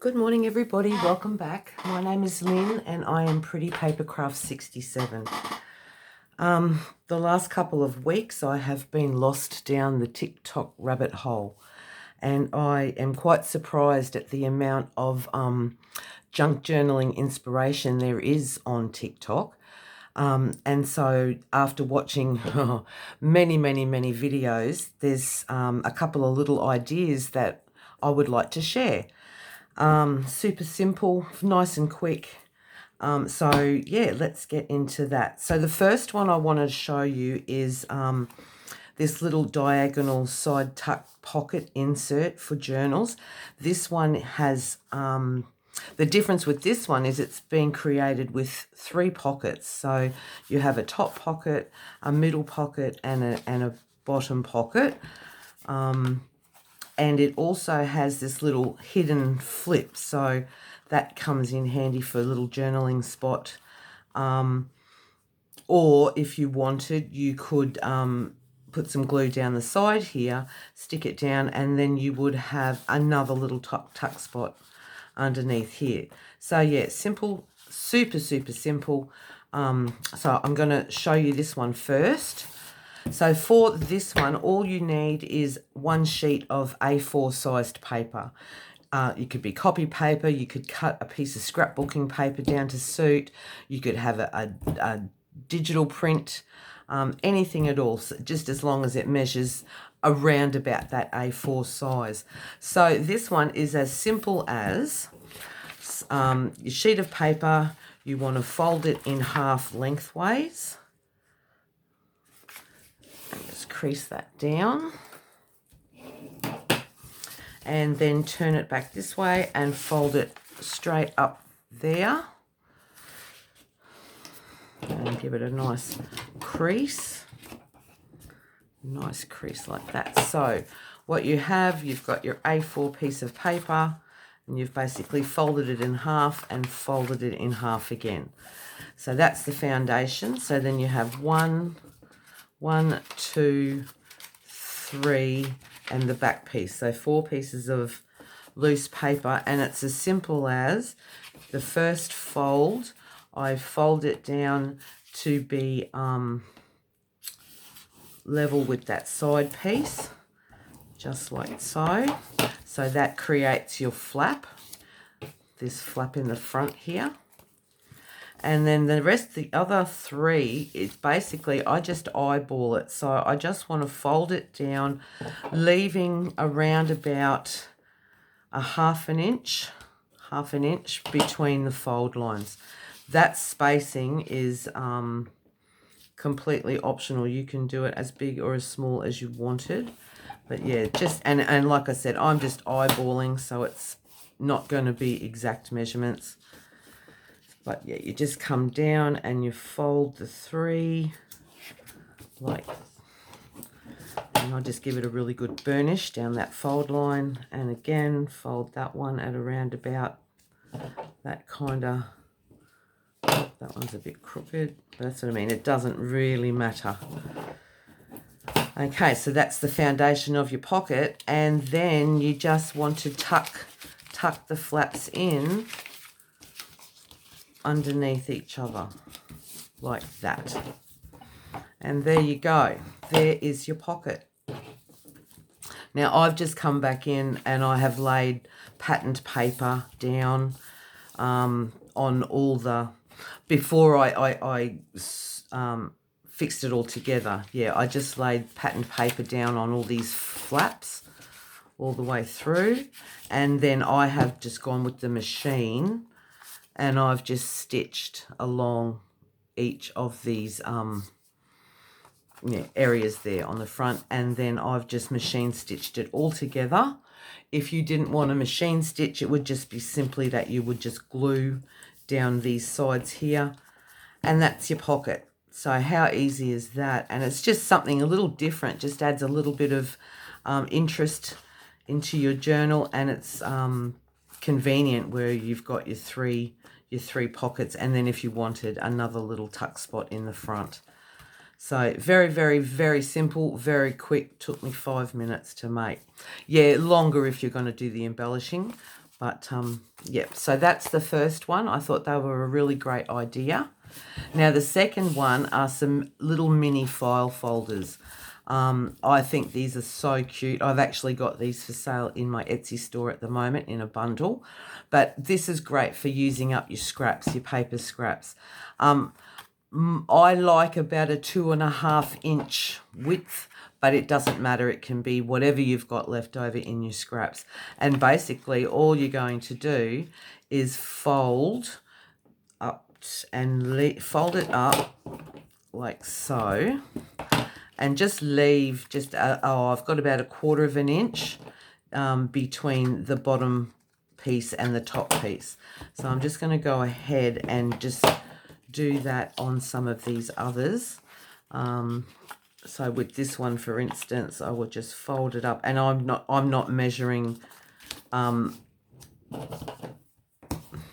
Good morning, everybody. Welcome back. My name is Lynn and I am Pretty Papercraft 67. The last couple of weeks I have been lost down the TikTok rabbit hole, and I am quite surprised at the amount of junk journaling inspiration there is on TikTok. And so after watching many videos, there's a couple of little ideas that I would like to share. Super simple, nice and quick. So yeah, let's get into that. So the first one I want to show you is this little diagonal side tuck pocket insert for journals. This one has, the difference with this one is it's been created with 3 pockets. So you have a top pocket, a middle pocket, and a bottom pocket. And it also has this little hidden flip, so that comes in handy for a little journaling spot. Or if you wanted, you could put some glue down the side here, stick it down, and then you would have another little tuck spot underneath here. So yeah, simple, super simple. So I'm going to show you this one first. So for this one, all you need is 1 sheet of A4 sized paper. It could be copy paper, you could cut a piece of scrapbooking paper down to suit, you could have a digital print, anything at all, just as long as it measures around about that A4 size. So this one is as simple as your sheet of paper, you want to fold it in half lengthways. Just crease that down and then turn it back this way and fold it straight up there and give it a nice crease like that. So what you have, you've got your A4 piece of paper and you've basically folded it in half and folded it in half again. So that's the foundation. So then you have 1, 2, 3, and the back piece. So 4 pieces of loose paper, and it's as simple as the first fold, I fold it down to be level with that side piece, just like so. So that creates your flap, this flap in the front here. And then the rest, the other 3, is basically I just eyeball it. So I just want to fold it down, leaving around about a half an inch between the fold lines. That spacing is completely optional. You can do it as big or as small as you wanted. But yeah, just, and like I said, I'm just eyeballing, so it's not going to be exact measurements. But yeah, you just come down and you fold the 3 like, and I'll just give it a really good burnish down that fold line, and again fold that one at around about that kind of, oh, that one's a bit crooked, that's what I mean, it doesn't really matter. Okay, so that's the foundation of your pocket, and then you just want to tuck the flaps in underneath each other like that, and there you go, there is your pocket. Now I've just come back in and I have laid patterned paper down on all the, before I fixed it all together. Yeah, I just laid patterned paper down on all these flaps all the way through, and then I have just gone with the machine and I've just stitched along each of these areas there on the front, and then I've just machine stitched it all together. If you didn't want a machine stitch, it would just be simply that you would just glue down these sides here, and that's your pocket. So how easy is that? And it's just something a little different, just adds a little bit of interest into your journal, and it's convenient where you've got your three pockets, and then if you wanted another little tuck spot in the front. So very simple, very quick. Took me 5 minutes to make. Yeah, longer if you're going to do the embellishing, But, yep, so that's the first one. I thought they were a really great idea. Now, the second one are some little mini file folders. I think these are so cute. I've actually got these for sale in my Etsy store at the moment in a bundle. But this is great for using up your scraps, your paper scraps. I like about a 2.5 inch width, but it doesn't matter. It can be whatever you've got left over in your scraps. And basically all you're going to do is fold up and fold it up like so, and just leave just I've got about 1/4 inch between the bottom piece and the top piece. So I'm just going to go ahead and just do that on some of these others. So with this one, for instance, I would just fold it up, and I'm not measuring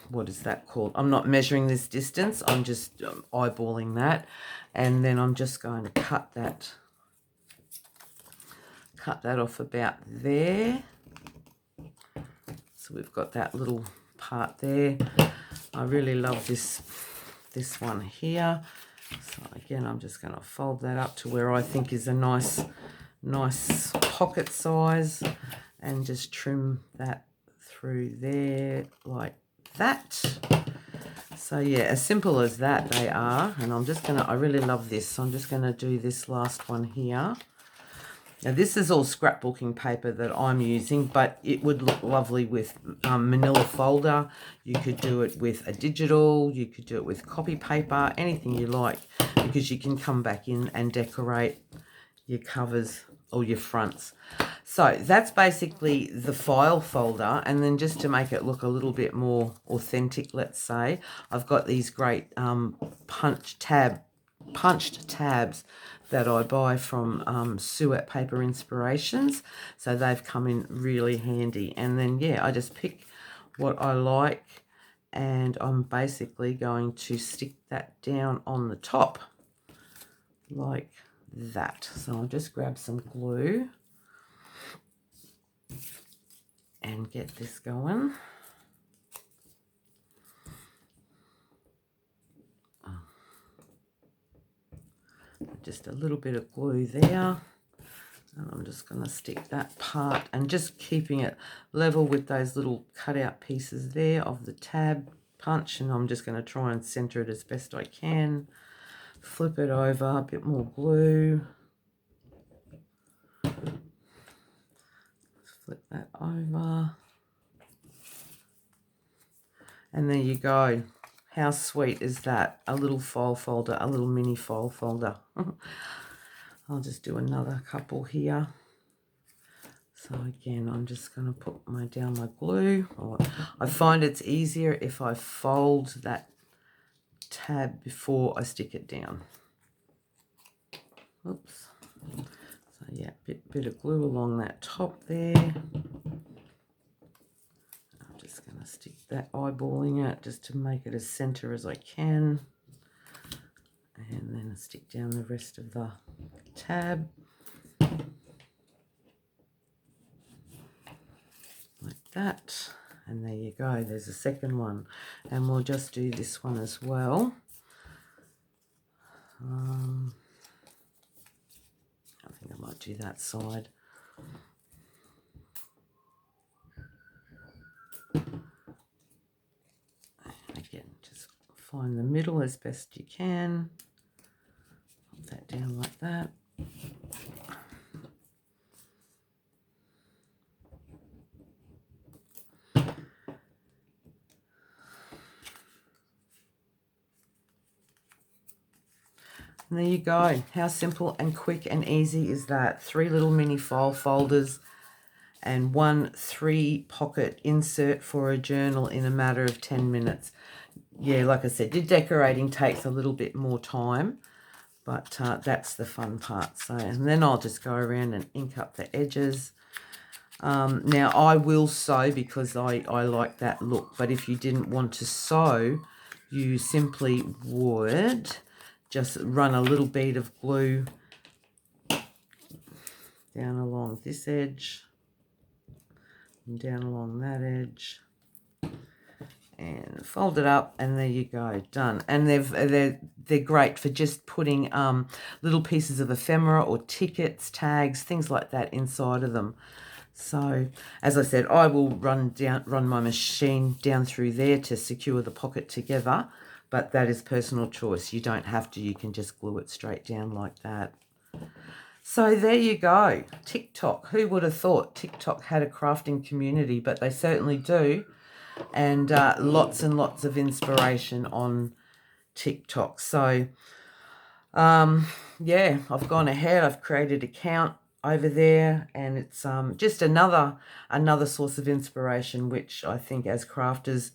what is that called? I'm not measuring this distance. I'm just eyeballing that, and then I'm just going to cut that off about there. So we've got that little part there. I really love this one here. So again, I'm just going to fold that up to where I think is a nice pocket size, and just trim that through there like that. So yeah, as simple as that they are. And I really love this, so I'm just going to do this last one here. Now this is all scrapbooking paper that I'm using, but it would look lovely with manila folder. You could do it with a digital, you could do it with copy paper, anything you like, because you can come back in and decorate your covers or your fronts. So that's basically the file folder. And then just to make it look a little bit more authentic, let's say, I've got these great punched tabs that I buy from Sue at Paper Inspirations. So they've come in really handy. And then, yeah, I just pick what I like, and I'm basically going to stick that down on the top like that. So I'll just grab some glue and get this going. Just a little bit of glue there, and I'm just going to stick that part, and just keeping it level with those little cutout pieces there of the tab punch. And I'm just going to try and center it as best I can. Flip it over, a bit more glue. Flip that over. And there you go. How sweet is that? A little file folder, a little mini file folder. I'll just do another couple here. So again, I'm just going to put down my glue. I find it's easier if I fold that tab before I stick it down. Oops. So yeah, bit of glue along that top there. I'm just going to stick that, eyeballing it just to make it as center as I can. And then stick down the rest of the tab. Like that. And there you go, there's a second one. And we'll just do this one as well. I think I might do that side. Again, just find the middle as best you can. Put that down like that. And there you go. How simple and quick and easy is that? 3 little mini file folders and 1 3-pocket insert for a journal in a matter of 10 minutes. Yeah, like I said, your decorating takes a little bit more time, but that's the fun part. So, and then I'll just go around and ink up the edges. Now, I will sew because I like that look, but if you didn't want to sew, you simply would just run a little bead of glue down along this edge and down along that edge. and fold it up, and there you go, done. And they're great for just putting little pieces of ephemera or tickets, tags, things like that inside of them. So as I said, I will run my machine down through there to secure the pocket together, but that is personal choice. You don't have to, you can just glue it straight down like that. So there you go, TikTok. Who would have thought TikTok had a crafting community? But they certainly do. And lots and lots of inspiration on TikTok. So, yeah, I've gone ahead. I've created an account over there, and it's just another source of inspiration, which I think as crafters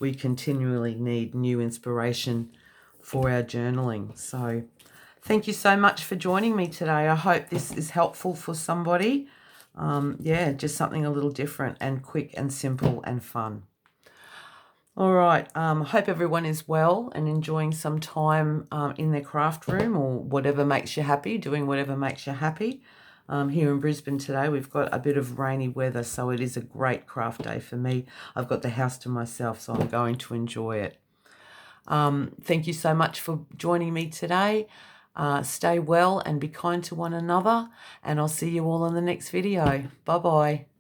we continually need new inspiration for our journaling. So thank you so much for joining me today. I hope this is helpful for somebody. Yeah, just something a little different and quick and simple and fun. All right, hope everyone is well and enjoying some time in their craft room or whatever makes you happy, doing whatever makes you happy. Here in Brisbane today, we've got a bit of rainy weather, so it is a great craft day for me. I've got the house to myself, so I'm going to enjoy it. Thank you so much for joining me today. Stay well and be kind to one another, and I'll see you all in the next video. Bye-bye.